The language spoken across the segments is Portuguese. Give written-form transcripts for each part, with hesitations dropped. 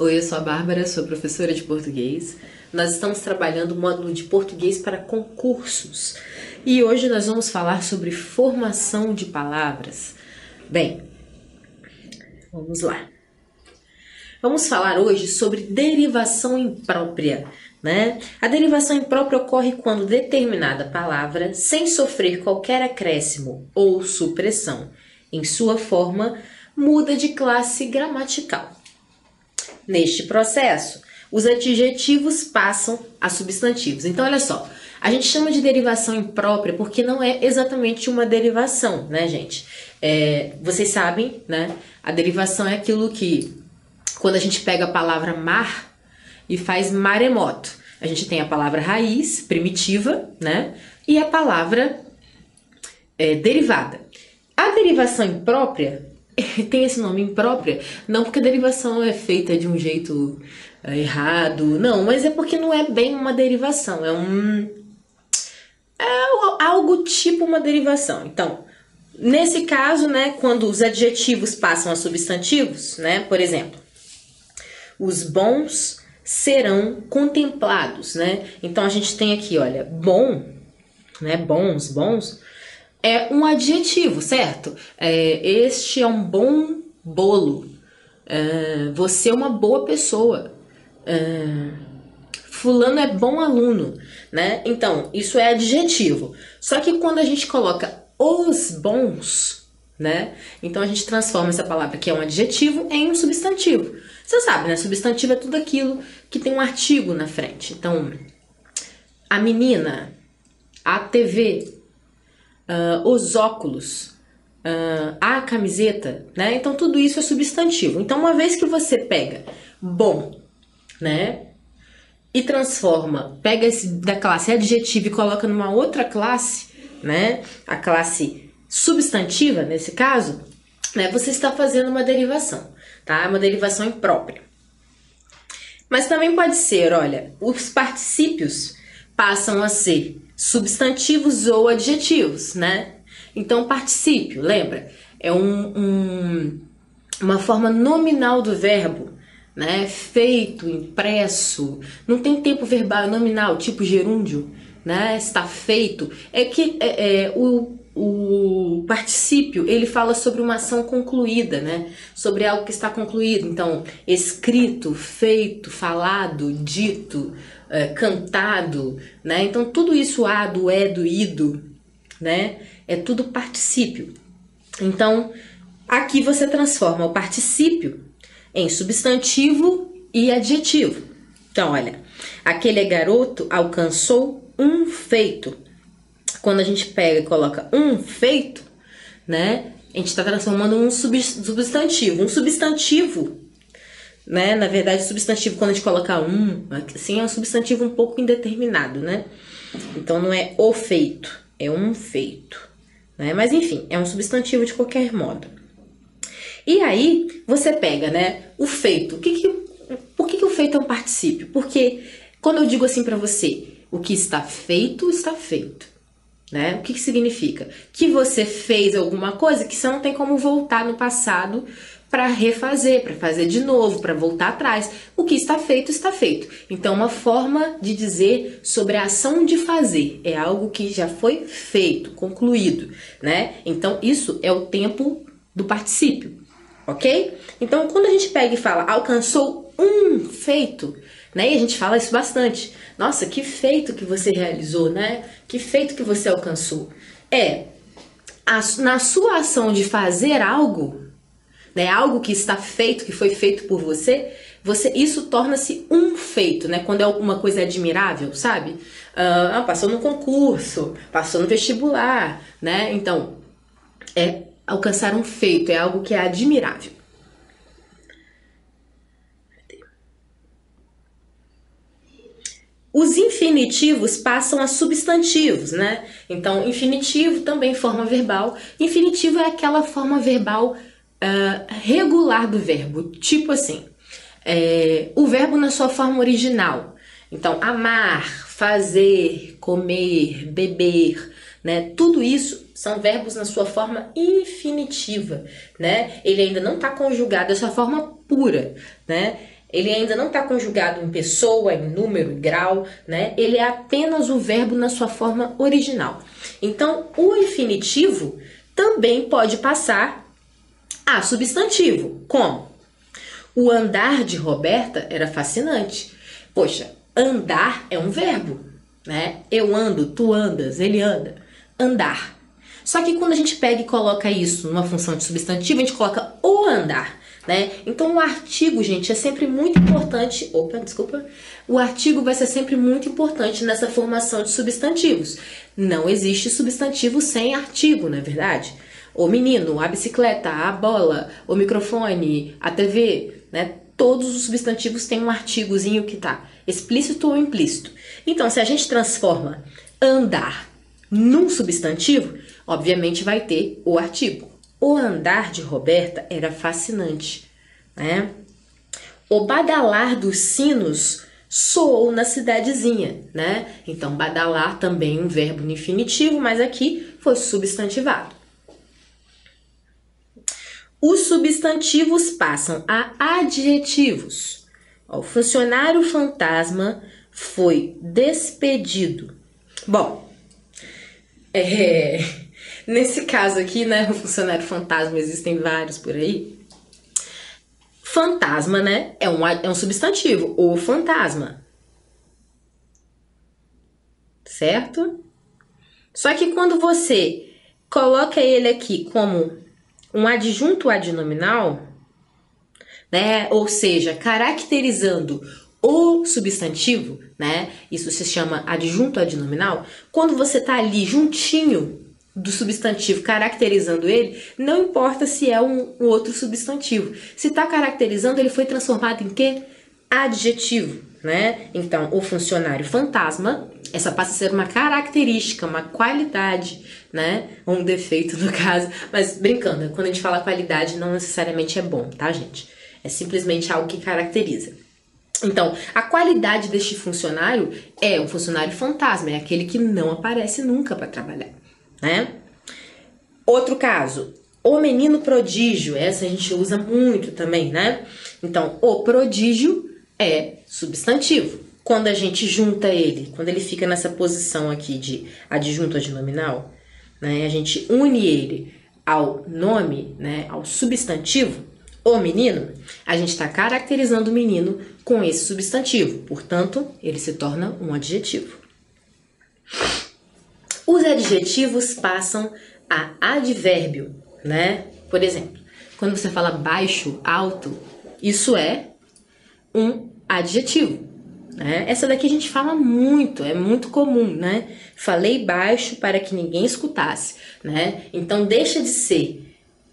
Oi, eu sou a Bárbara, sou professora de português. Nós estamos trabalhando o módulo de português para concursos e hoje nós vamos falar sobre formação de palavras. Bem, vamos lá. Vamos falar hoje sobre derivação imprópria, né? A derivação imprópria ocorre quando determinada palavra, sem sofrer qualquer acréscimo ou supressão em sua forma, muda de classe gramatical. Neste processo, os adjetivos passam a substantivos. Então, olha só, a gente chama de derivação imprópria porque não é exatamente uma derivação, né, gente? Vocês sabem, né? A derivação é aquilo que, quando a gente pega a palavra mar e faz maremoto, a gente tem a palavra raiz, primitiva, né? E a palavra derivada. A derivação imprópria tem esse nome imprópria, não porque a derivação é feita de um jeito errado, não, mas é porque não é bem uma derivação, é algo tipo uma derivação. Então, nesse caso, né, quando os adjetivos passam a substantivos, né, por exemplo, os bons serão contemplados, né? Então a gente tem aqui, olha, bom, né, bons, é um adjetivo, certo? Este é um bom bolo. Você é uma boa pessoa. Fulano é bom aluno, né? Então, isso é adjetivo. Só que quando a gente coloca os bons, né? Então a gente transforma essa palavra que é um adjetivo em um substantivo. Você sabe, né? Substantivo é tudo aquilo que tem um artigo na frente. Então, a menina, a TV, os óculos, a camiseta, né? Então tudo isso é substantivo. Então uma vez que você pega bom, né? E transforma, pega esse da classe adjetivo e coloca numa outra classe, né? A classe substantiva, nesse caso, né? Você está fazendo uma derivação, tá? Uma derivação imprópria. Mas também pode ser, olha, os particípios passam a ser substantivos ou adjetivos, né? Então, particípio, lembra? É uma forma nominal do verbo, né? Feito, impresso, não tem tempo verbal nominal, tipo gerúndio, né? Está feito. É que o particípio, ele fala sobre uma ação concluída, né? Sobre algo que está concluído. Então, escrito, feito, falado, dito, cantado, né? Então, tudo isso do, do, ido, né? É tudo particípio. Então, aqui você transforma o particípio em substantivo e adjetivo. Então, olha, aquele garoto alcançou um feito. Quando a gente pega e coloca um feito, né? A gente está transformando um substantivo. Um substantivo, né? Na verdade, substantivo, quando a gente coloca assim, é um substantivo um pouco indeterminado, né? Então, não é o feito, é um feito, né? Mas, enfim, é um substantivo de qualquer modo. E aí, você pega, né, o feito. Por que o feito é um particípio? Porque quando eu digo assim para você, o que está feito, né? O que significa? Que você fez alguma coisa que você não tem como voltar no passado para refazer, para fazer de novo, para voltar atrás. O que está feito, está feito. Então, uma forma de dizer sobre a ação de fazer. É algo que já foi feito, concluído, né? Então, isso é o tempo do particípio, ok? Então, quando a gente pega e fala alcançou um feito, né? E a gente fala isso bastante. Nossa, que feito que você realizou, né? Que feito que você alcançou. Na sua ação de fazer algo, né, algo que está feito, que foi feito por você, isso torna-se um feito, né? Quando uma coisa admirável, sabe? Passou no concurso, passou no vestibular, né? Então, alcançar um feito, é algo que é admirável. Os infinitivos passam a substantivos, né? Então, infinitivo também forma verbal. Infinitivo é aquela forma verbal regular do verbo, tipo assim, o verbo na sua forma original. Então, amar, fazer, comer, beber, né? Tudo isso são verbos na sua forma infinitiva, né? Ele ainda não está conjugado, é sua forma pura, né? Ele ainda não está conjugado em pessoa, em número, em grau, né? Ele é apenas o verbo na sua forma original. Então, o infinitivo também pode passar a substantivo. Como? O andar de Roberta era fascinante. Poxa, andar é um verbo, né? Eu ando, tu andas, ele anda. Andar. Só que quando a gente pega e coloca isso numa função de substantivo, a gente coloca o andar, né? Então o artigo, gente, é sempre muito importante. Opa, desculpa. O artigo vai ser sempre muito importante nessa formação de substantivos. Não existe substantivo sem artigo, não é verdade? O menino, a bicicleta, a bola, o microfone, a TV, né? Todos os substantivos têm um artigozinho que tá explícito ou implícito. Então, se a gente transforma andar num substantivo, obviamente vai ter o artigo. O andar de Roberta era fascinante, né? O badalar dos sinos soou na cidadezinha, né? Então, badalar também um verbo no infinitivo, mas aqui foi substantivado. Os substantivos passam a adjetivos. O funcionário fantasma foi despedido. Bom, nesse caso aqui, né, o funcionário fantasma, existem vários por aí. Fantasma, né, é um substantivo, o fantasma. Certo? Só que quando você coloca ele aqui como um adjunto adnominal, né, ou seja, caracterizando o substantivo, né, isso se chama adjunto adnominal. Quando você está ali juntinho do substantivo, caracterizando ele, não importa se é um outro substantivo. Se está caracterizando, ele foi transformado em quê? Adjetivo, né? Então, o funcionário fantasma, essa passa a ser uma característica, uma qualidade, né? Um defeito no caso, mas brincando, quando a gente fala qualidade, não necessariamente é bom, tá, gente? É simplesmente algo que caracteriza. Então, a qualidade deste funcionário é um funcionário fantasma, é aquele que não aparece nunca para trabalhar, né? Outro caso, o menino prodígio, essa a gente usa muito também, né? Então, o prodígio é substantivo. Quando a gente junta ele, quando ele fica nessa posição aqui de adjunto adnominal, né, a gente une ele ao nome, né, ao substantivo, o menino, a gente está caracterizando o menino com esse substantivo. Portanto, ele se torna um adjetivo. Os adjetivos passam a advérbio, né? Por exemplo, quando você fala baixo, alto, isso é um adjetivo, né? Essa daqui a gente fala muito, é muito comum, né? Falei baixo para que ninguém escutasse, né? Então deixa de ser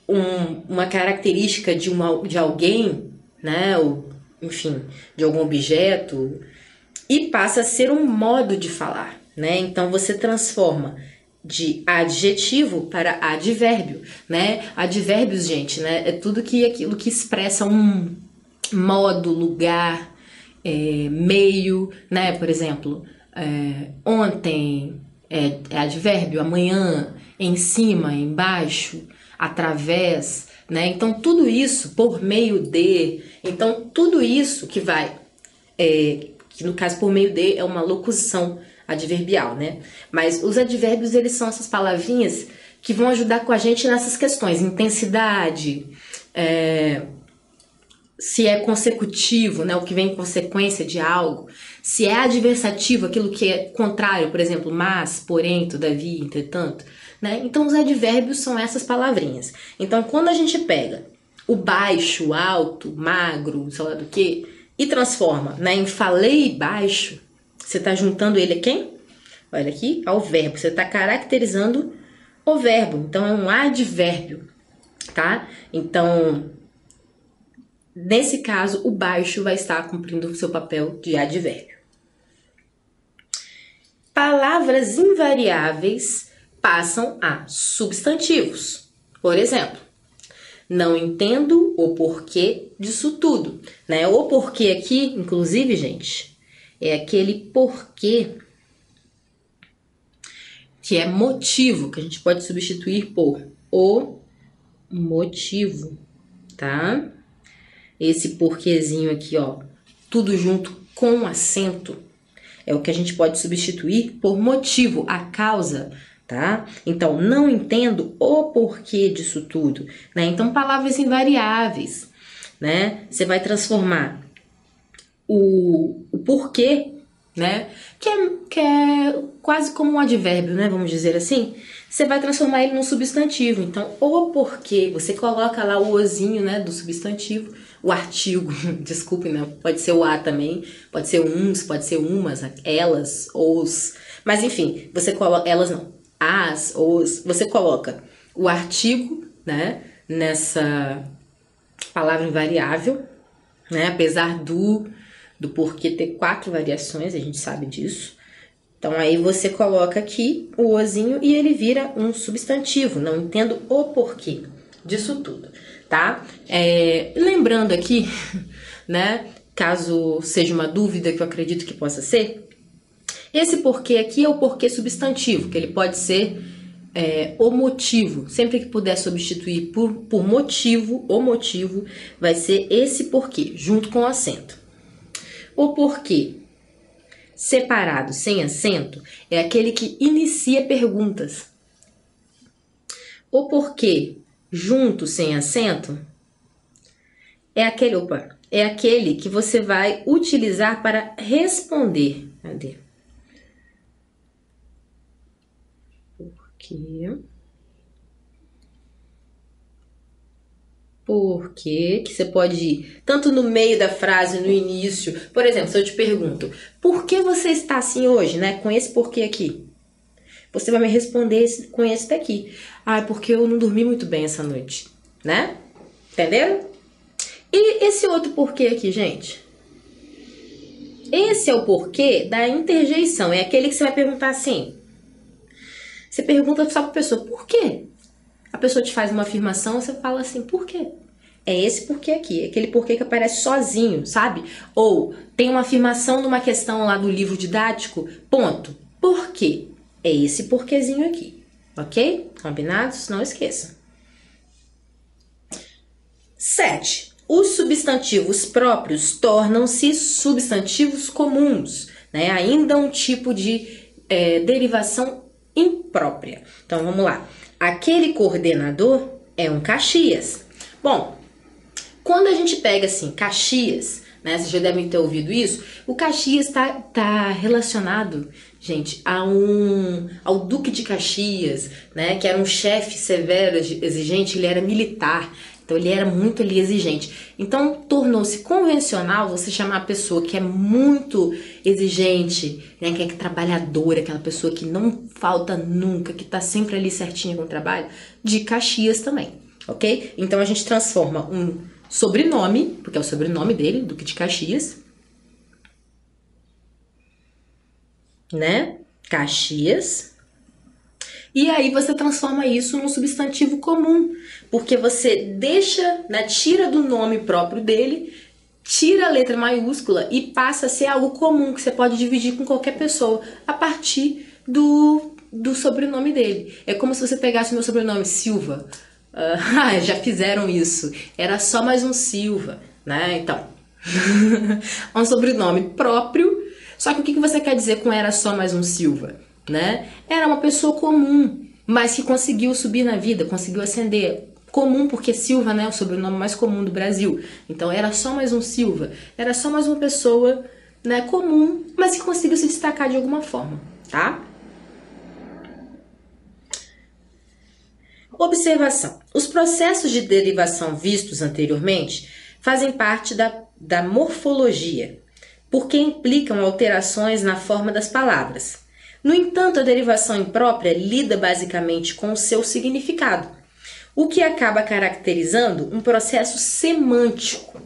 uma característica de alguém, né? Ou, enfim, de algum objeto, e passa a ser um modo de falar, né? Então você transforma de adjetivo para advérbio, né? Advérbios, gente, né? É tudo aquilo que expressa um modo, lugar, meio, né? Por exemplo, ontem é advérbio, amanhã, em cima, embaixo, através, né? Então tudo isso por meio de, então tudo isso que vai, que no caso por meio de é uma locução adverbial, né? Mas os advérbios, eles são essas palavrinhas que vão ajudar com a gente nessas questões, intensidade, se é consecutivo, né, o que vem em consequência de algo, se é adversativo, aquilo que é contrário, por exemplo, mas, porém, todavia, entretanto, né? Então os advérbios são essas palavrinhas. Então quando a gente pega o baixo, o alto, magro, sei lá do que, e transforma, né, em falei baixo, você está juntando ele a quem? Olha aqui, ao verbo. Você está caracterizando o verbo. Então, é um advérbio, tá? Então, nesse caso, o baixo vai estar cumprindo o seu papel de advérbio. Palavras invariáveis passam a substantivos. Por exemplo, não entendo o porquê disso tudo, né? O porquê aqui, inclusive, gente, é aquele porquê que é motivo, que a gente pode substituir por o motivo, tá? Esse porquezinho aqui, ó, tudo junto com acento, é o que a gente pode substituir por motivo, a causa, tá? Então, não entendo o porquê disso tudo, né? Então, palavras invariáveis, né? Você vai transformar o porquê, né? Que é quase como um advérbio, né? Vamos dizer assim. Você vai transformar ele num substantivo. Então, o porquê, você coloca lá o ozinho, né, do substantivo, o artigo, desculpe, né? Pode ser o a também, pode ser uns, pode ser umas, elas, os. Mas enfim, você coloca, elas não, as, os, você coloca o artigo, né, nessa palavra invariável, né? Apesar do porquê ter 4 variações, a gente sabe disso. Então, aí você coloca aqui o ozinho e ele vira um substantivo. Não entendo o porquê disso tudo, tá? Lembrando aqui, né, caso seja uma dúvida que eu acredito que possa ser, esse porquê aqui é o porquê substantivo, que ele pode ser o motivo. Sempre que puder substituir por motivo, o motivo vai ser esse porquê, junto com o acento. O porquê separado, sem acento, é aquele que inicia perguntas. O porquê junto, sem acento, é aquele que você vai utilizar para responder. Cadê? Porquê que você pode ir tanto no meio da frase, no início. Por exemplo, se eu te pergunto, por que você está assim hoje, né? Com esse porquê aqui. Você vai me responder com esse daqui. Ah, é porque eu não dormi muito bem essa noite, né? Entenderam? E esse outro porquê aqui, gente? Esse é o porquê da interjeição. É aquele que você vai perguntar assim. Você pergunta só para a pessoa, por quê? A pessoa te faz uma afirmação, você fala assim, por quê? É esse porquê aqui, é aquele porquê que aparece sozinho, sabe? Ou tem uma afirmação numa questão lá do livro didático, ponto. Por quê? É esse porquezinho aqui, ok? Combinados? Não esqueçam. 7. Os substantivos próprios tornam-se substantivos comuns, né? Ainda um tipo de derivação imprópria. Então, vamos lá. Aquele coordenador é um Caxias. Bom, quando a gente pega assim, Caxias, né? Vocês já devem ter ouvido isso. O Caxias tá relacionado, gente, ao Duque de Caxias, né? Que era um chefe severo, exigente, ele era militar. Então, ele era muito ali exigente. Então, tornou-se convencional você chamar a pessoa que é muito exigente, né, que é trabalhadora, aquela pessoa que não falta nunca, que tá sempre ali certinha com o trabalho, de Caxias também, ok? Então, a gente transforma um sobrenome, porque é o sobrenome dele, Duque de Caxias, né? Caxias. E aí você transforma isso num substantivo comum, porque você deixa, né, tira do nome próprio dele, tira a letra maiúscula e passa a ser algo comum, que você pode dividir com qualquer pessoa, a partir do sobrenome dele. É como se você pegasse o meu sobrenome, Silva. Já fizeram isso. Era só mais um Silva, né? Então, um sobrenome próprio. Só que o que você quer dizer com era só mais um Silva? Né? Era uma pessoa comum, mas que conseguiu subir na vida, conseguiu ascender. Comum porque Silva, né, é o sobrenome mais comum do Brasil. Então era só mais um Silva, era só mais uma pessoa, né, comum, mas que conseguiu se destacar de alguma forma, tá? Observação. Os processos de derivação vistos anteriormente fazem parte da morfologia, porque implicam alterações na forma das palavras. No entanto, a derivação imprópria lida basicamente com o seu significado, o que acaba caracterizando um processo semântico.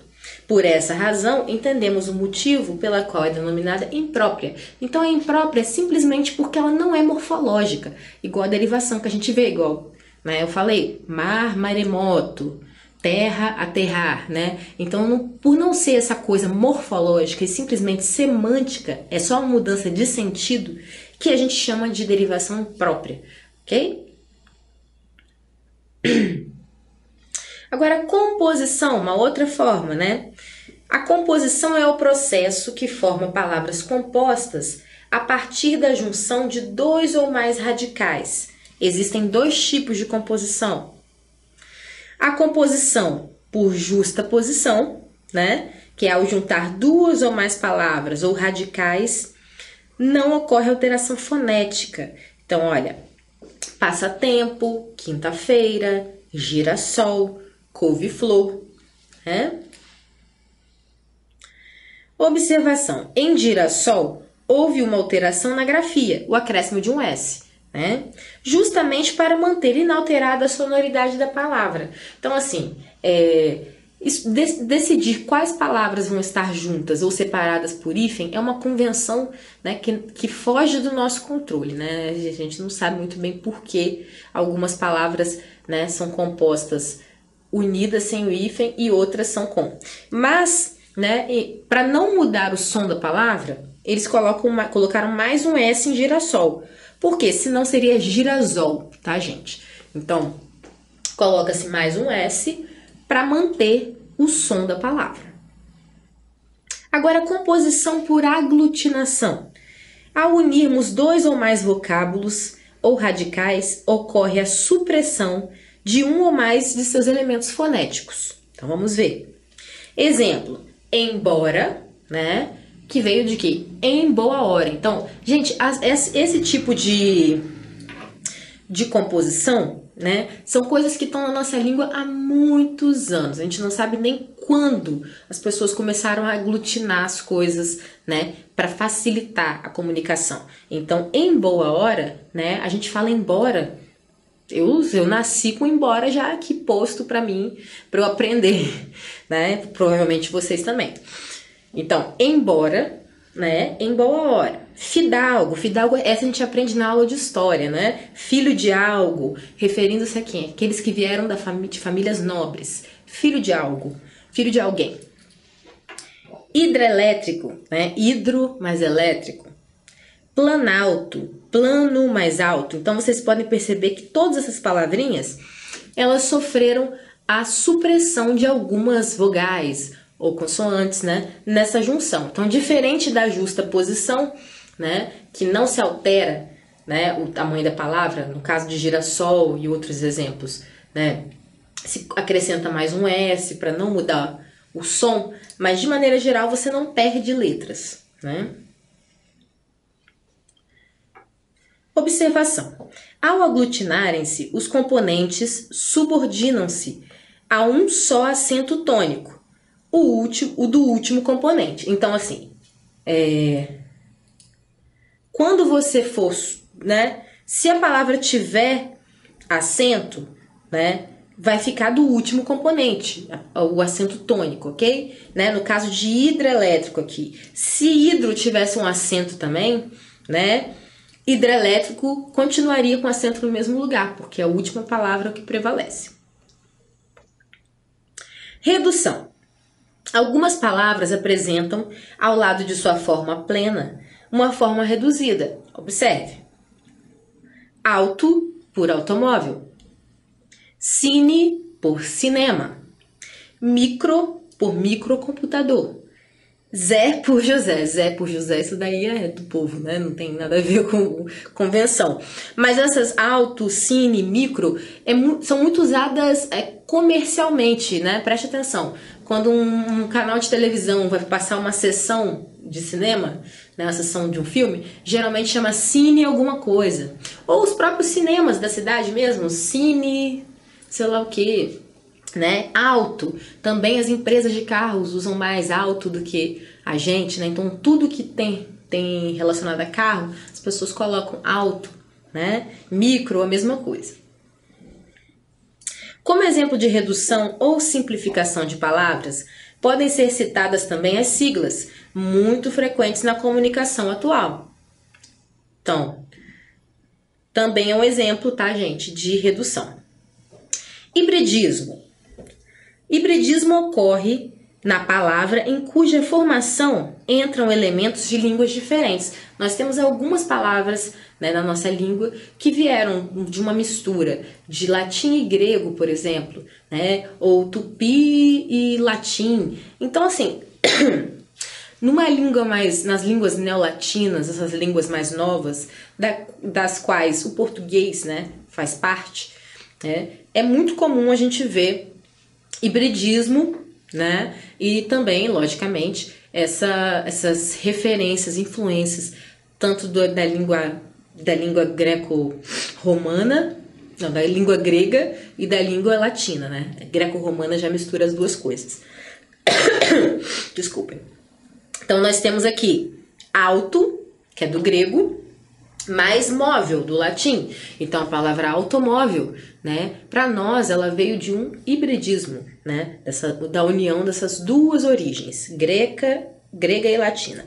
Por essa razão, entendemos o motivo pela qual é denominada imprópria. Então, a imprópria é simplesmente porque ela não é morfológica, igual a derivação que a gente vê, igual, né? Eu falei, mar, maremoto, terra, aterrar, né? Então, por não ser essa coisa morfológica e simplesmente semântica, é só uma mudança de sentido, que a gente chama de derivação própria, ok? Agora, composição, uma outra forma, né? A composição é o processo que forma palavras compostas a partir da junção de dois ou mais radicais. Existem dois tipos de composição. A composição por justaposição, né, que é ao juntar duas ou mais palavras ou radicais, não ocorre alteração fonética. Então, olha, passatempo, quinta-feira, girassol, couve-flor, né? Observação: em girassol houve uma alteração na grafia, o acréscimo de um S, né? Justamente para manter inalterada a sonoridade da palavra. Então, assim, decidir quais palavras vão estar juntas ou separadas por hífen é uma convenção, né, que foge do nosso controle, né? A gente não sabe muito bem por que algumas palavras, né, são compostas unidas sem o hífen e outras são com. Mas, né, para não mudar o som da palavra, eles colocaram mais um S em girassol. Por quê? Senão seria girasol, tá, gente? Então, coloca-se mais um S para manter o som da palavra. Agora, composição por aglutinação. Ao unirmos dois ou mais vocábulos ou radicais, ocorre a supressão de um ou mais de seus elementos fonéticos. Então, vamos ver. Exemplo, embora, né? Que veio de quê? Em boa hora. Então, gente, esse tipo de composição, né, são coisas que estão na nossa língua há muitos anos. A gente não sabe nem quando as pessoas começaram a aglutinar as coisas, né, para facilitar a comunicação. Então, em boa hora, né, a gente fala embora. Eu nasci com embora já aqui posto para mim, para eu aprender, né? Provavelmente vocês também. Então, embora, né? Em boa hora. Fidalgo. Fidalgo, essa a gente aprende na aula de história, né? Filho de algo, referindo-se a quem? Aqueles que vieram de famílias nobres. Filho de algo, filho de alguém. Hidrelétrico, né? Hidro mais elétrico. Planalto, plano mais alto. Então, vocês podem perceber que todas essas palavrinhas, elas sofreram a supressão de algumas vogais ou consoantes, né, nessa junção. Então, diferente da justaposição, né, que não se altera, né, o tamanho da palavra, no caso de girassol e outros exemplos, né, se acrescenta mais um S para não mudar o som, mas de maneira geral você não perde letras, né? Observação. Ao aglutinarem-se, os componentes subordinam-se a um só acento tônico, o do último componente. Então, assim, quando você for, né, se a palavra tiver acento, né, vai ficar do último componente, o acento tônico, ok? Né? No caso de hidrelétrico aqui, se hidro tivesse um acento também, né, hidrelétrico continuaria com acento no mesmo lugar, porque é a última palavra que prevalece. Redução. Algumas palavras apresentam, ao lado de sua forma plena, uma forma reduzida. Observe. Auto por automóvel. Cine por cinema. Micro por microcomputador. Zé por José. Zé por José, isso daí é do povo, né? Não tem nada a ver com convenção. Mas essas auto, cine, micro são muito usadas comercialmente, né? Preste atenção. Quando um canal de televisão vai passar uma sessão de cinema, né, uma sessão de um filme, geralmente chama cine alguma coisa. Ou os próprios cinemas da cidade mesmo, cine, sei lá o que, né? Auto. Também as empresas de carros usam mais auto do que a gente, né? Então tudo que tem relacionado a carro, as pessoas colocam auto, né? Micro, a mesma coisa. Como exemplo de redução ou simplificação de palavras, podem ser citadas também as siglas, muito frequentes na comunicação atual. Então, também é um exemplo, tá, gente, de redução. Hibridismo. Hibridismo ocorre na palavra em cuja formação entram elementos de línguas diferentes. Nós temos algumas palavras, né, na nossa língua que vieram de uma mistura de latim e grego, por exemplo, né, ou tupi e latim. Então, assim, Nas línguas neolatinas, essas línguas mais novas, das quais o português, né, faz parte, né, é muito comum a gente ver hibridismo, né, e também, logicamente, essas referências, influências, tanto da língua greco-romana, não, da língua grega e da língua latina, né? Greco-romana já mistura as duas coisas. Desculpem. Então, nós temos aqui auto, que é do grego, mais móvel, do latim. Então, a palavra automóvel, né? Para nós, ela veio de um hibridismo, né? Da união dessas duas origens, grega e latina.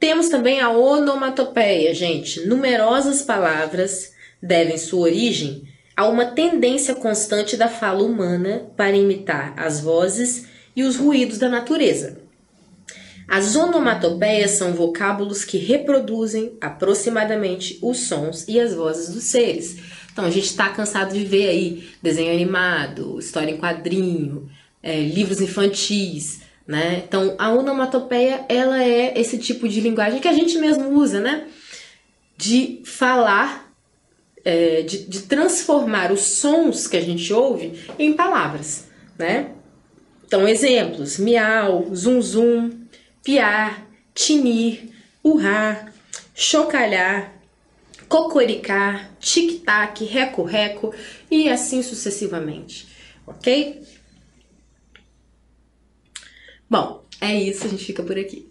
Temos também a onomatopeia, gente. Numerosas palavras devem sua origem a uma tendência constante da fala humana para imitar as vozes e os ruídos da natureza. As onomatopeias são vocábulos que reproduzem aproximadamente os sons e as vozes dos seres. Então, a gente está cansado de ver aí desenho animado, história em quadrinho, livros infantis, né? Então, a onomatopeia, ela é esse tipo de linguagem que a gente mesmo usa, né? De falar, de transformar os sons que a gente ouve em palavras, né? Então, exemplos: miau, zum zum, piar, tinir, urrar, chocalhar, cocoricar, tic-tac, reco-reco e assim sucessivamente, ok? Bom, é isso, a gente fica por aqui.